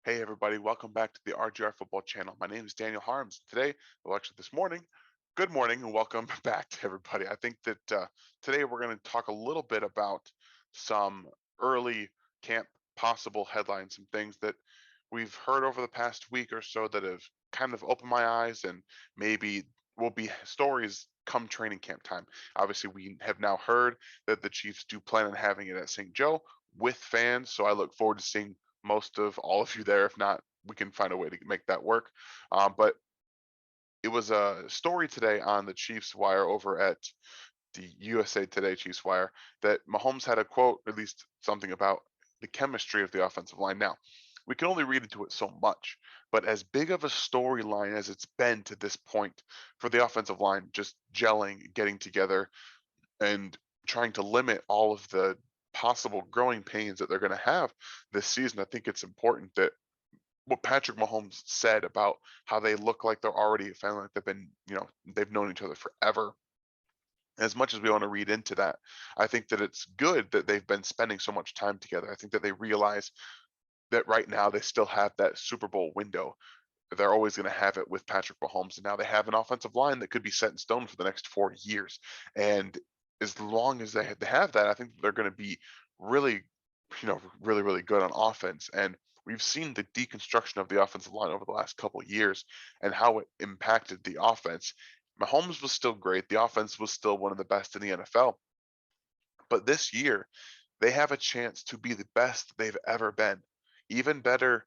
Hey everybody, welcome back to the RGR Football Channel. My name is Daniel Harms. Today, well actually this morning, good morning and welcome back to everybody. I think that today we're going to talk a little bit about some early camp possible headlines, some things that we've heard over the past week or so that have kind of opened my eyes and maybe will be stories come training camp time. Obviously, we have now heard that the Chiefs do plan on having it at St. Joe with fans, so I look forward to seeing most of all of you there. If not, we can find a way to make that work. But it was a story today on the Chiefs Wire over at the USA Today Chiefs Wire that Mahomes had a quote, at least something about the chemistry of the offensive line. Now, we can only read into it so much, but as big of a storyline as it's been to this point for the offensive line, just gelling, getting together, and trying to limit all of the possible growing pains that they're going to have this season, I think it's important that what Patrick Mahomes said about how they look like they're already a family, like they've been, they've known each other forever. As much as we want to read into that, I think that it's good that they've been spending so much time together. I think that they realize that right now they still have that Super Bowl window. They're always going to have it with Patrick Mahomes, and now they have an offensive line that could be set in stone for the next 4 years. And as long as they have that, I think they're going to be really, really good on offense. And we've seen the deconstruction of the offensive line over the last couple of years and how it impacted the offense. Mahomes was still great. The offense was still one of the best in the NFL. But this year, they have a chance to be the best they've ever been, even better,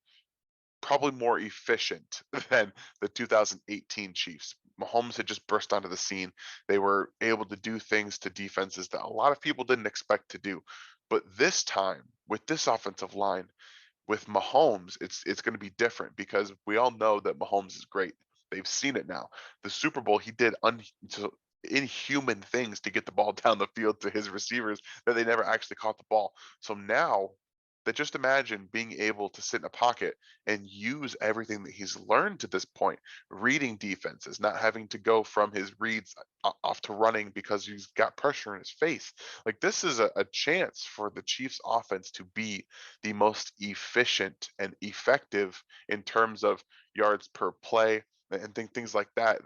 probably more efficient than the 2018 Chiefs. Mahomes had just burst onto the scene. They were able to do things to defenses that a lot of people didn't expect to do. But this time, with this offensive line, with Mahomes, it's going to be different because we all know that Mahomes is great. They've seen it now. The Super Bowl, he did inhuman things to get the ball down the field to his receivers that they never actually caught the ball. So now that just imagine being able to sit in a pocket and use everything that he's learned to this point, reading defenses, not having to go from his reads off to running because he's got pressure in his face. Like this is a chance for the Chiefs offense to be the most efficient and effective in terms of yards per play and things like that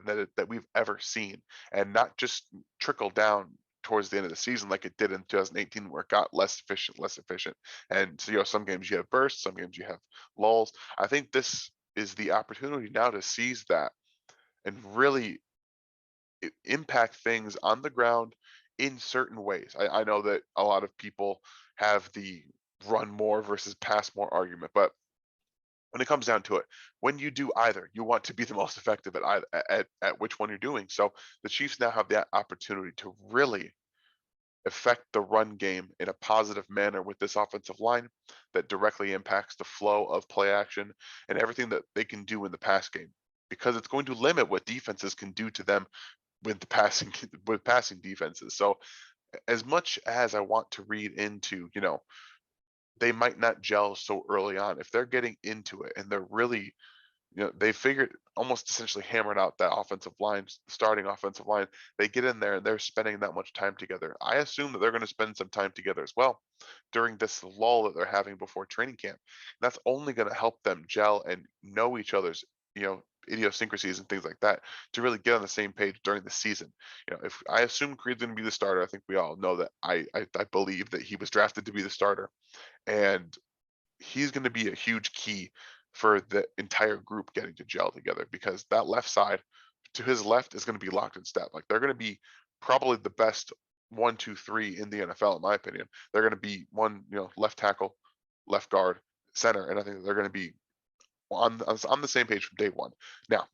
we've ever seen, and not just trickle down towards the end of the season like it did in 2018 where it got less efficient. And so some games you have bursts, some games you have lulls. I think this is the opportunity now to seize that and really impact things on the ground in certain ways. I know that a lot of people have the run more versus pass more argument, but when it comes down to it, when you do either, you want to be the most effective at either, at which one you're doing. So the Chiefs now have that opportunity to really affect the run game in a positive manner with this offensive line that directly impacts the flow of play action and everything that they can do in the pass game, because it's going to limit what defenses can do to them with the passing with passing defenses. So as much as I want to read into, they might not gel so early on. If they're getting into it and they're really, they figured almost essentially hammered out that offensive line, starting offensive line. They get in there and they're spending that much time together. I assume that they're going to spend some time together as well during this lull that they're having before training camp. That's only going to help them gel and know each other's, idiosyncrasies and things like that to really get on the same page during the season. If I assume Creed's going to be the starter, I think we all know that I believe that he was drafted to be the starter, and he's going to be a huge key for the entire group getting to gel together, because that left side to his left is going to be locked in step. Like they're going to be probably the best 1, 2, 3 in the NFL, in my opinion. They're going to be one, left tackle, left guard, center, and I think they're going to be on the same page from day one. Now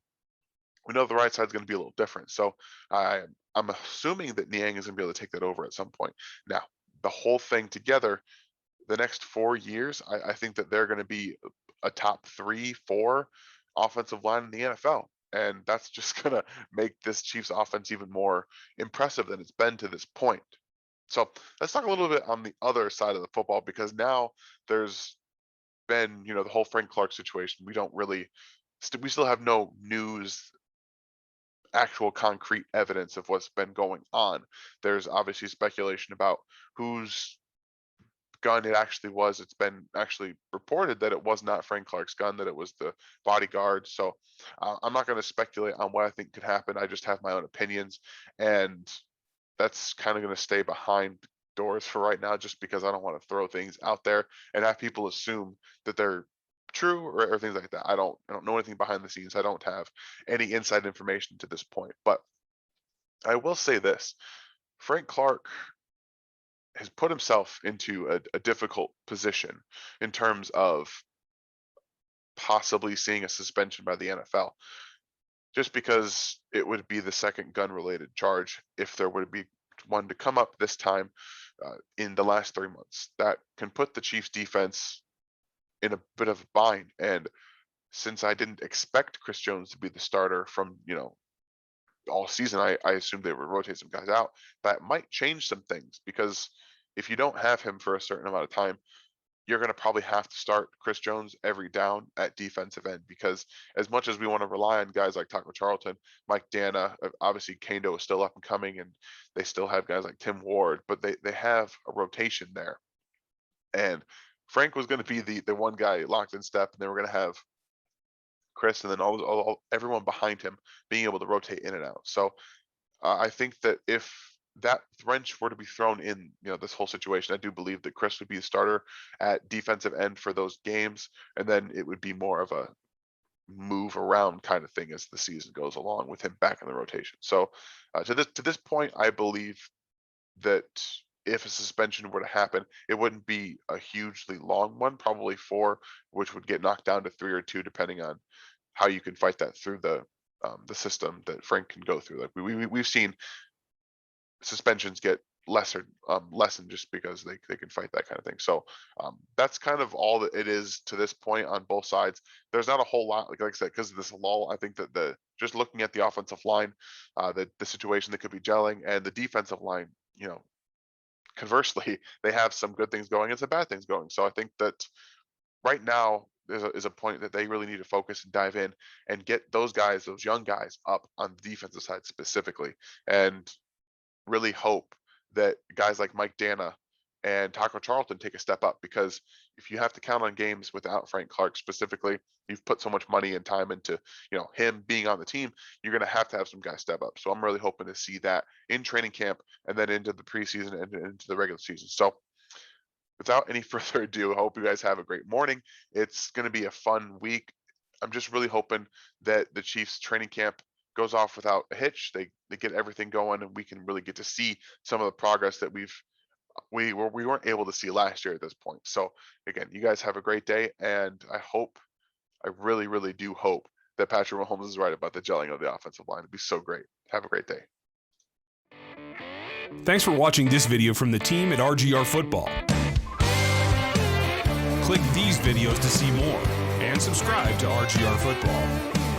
we know the right side is going to be a little different, so I'm assuming that Niang is going to be able to take that over at some point. Now the whole thing together, the next 4 years, I think that they're going to be a top 3, 4 offensive line in the NFL. And that's just going to make this Chiefs offense even more impressive than it's been to this point. So let's talk a little bit on the other side of the football, because now there's been, the whole Frank Clark situation. We don't really, we still have no news, actual concrete evidence of what's been going on. There's obviously speculation about who's gun it actually was. It's been actually reported that it was not Frank Clark's gun, that it was the bodyguard. So I'm not going to speculate on what I think could happen. I just have my own opinions, and that's kind of going to stay behind doors for right now, just because I don't want to throw things out there and have people assume that they're true, or things like that. I don't know anything behind the scenes. I don't have any inside information to this point. But I will say this: Frank Clark has put himself into a difficult position in terms of possibly seeing a suspension by the NFL, just because it would be the second gun related charge if there would be one to come up this time in the last 3 months. That can put the Chiefs defense in a bit of a bind. And since I didn't expect Chris Jones to be the starter from, all season, I assumed they would rotate some guys out. That might change some things, because if you don't have him for a certain amount of time, you're going to probably have to start Chris Jones every down at defensive end, because as much as we want to rely on guys like Taco Charlton, Mike Dana, obviously Kando is still up and coming, and they still have guys like Tim Ward, but they have a rotation there. And Frank was going to be the one guy locked in step, and they were going to have Chris and then everyone behind him being able to rotate in and out. So I think that if that wrench were to be thrown in, this whole situation, I do believe that Chris would be the starter at defensive end for those games, and then it would be more of a move around kind of thing as the season goes along, with him back in the rotation. So to this point, I believe that if a suspension were to happen, it wouldn't be a hugely long one, probably 4, which would get knocked down to 3 or 2, depending on how you can fight that through the system that Frank can go through. Like we've seen suspensions get lessened just because they can fight that kind of thing. So that's kind of all that it is to this point on both sides. There's not a whole lot, like I said, because of this lull. I think that just looking at the offensive line, the situation that could be gelling, and the defensive line, conversely, they have some good things going and some bad things going. So I think that right now is a point that they really need to focus and dive in and get those guys, those young guys, up on the defensive side specifically, and really hope that guys like Mike Dana and Taco Charlton take a step up. Because if you have to count on games without Frank Clark specifically, you've put so much money and time into him being on the team, you're going to have some guys step up. So I'm really hoping to see that in training camp, and then into the preseason and into the regular season. So without any further ado, I hope you guys have a great morning. It's going to be a fun week. I'm just really hoping that the Chiefs training camp goes off without a hitch. They get everything going, and we can really get to see some of the progress that we weren't able to see last year at this point. So again, you guys have a great day, and I really, really do hope that Patrick Mahomes is right about the gelling of the offensive line. It'd be so great. Have a great day. Thanks for watching this video from the team at RGR Football. Click these videos to see more, and subscribe to RGR Football.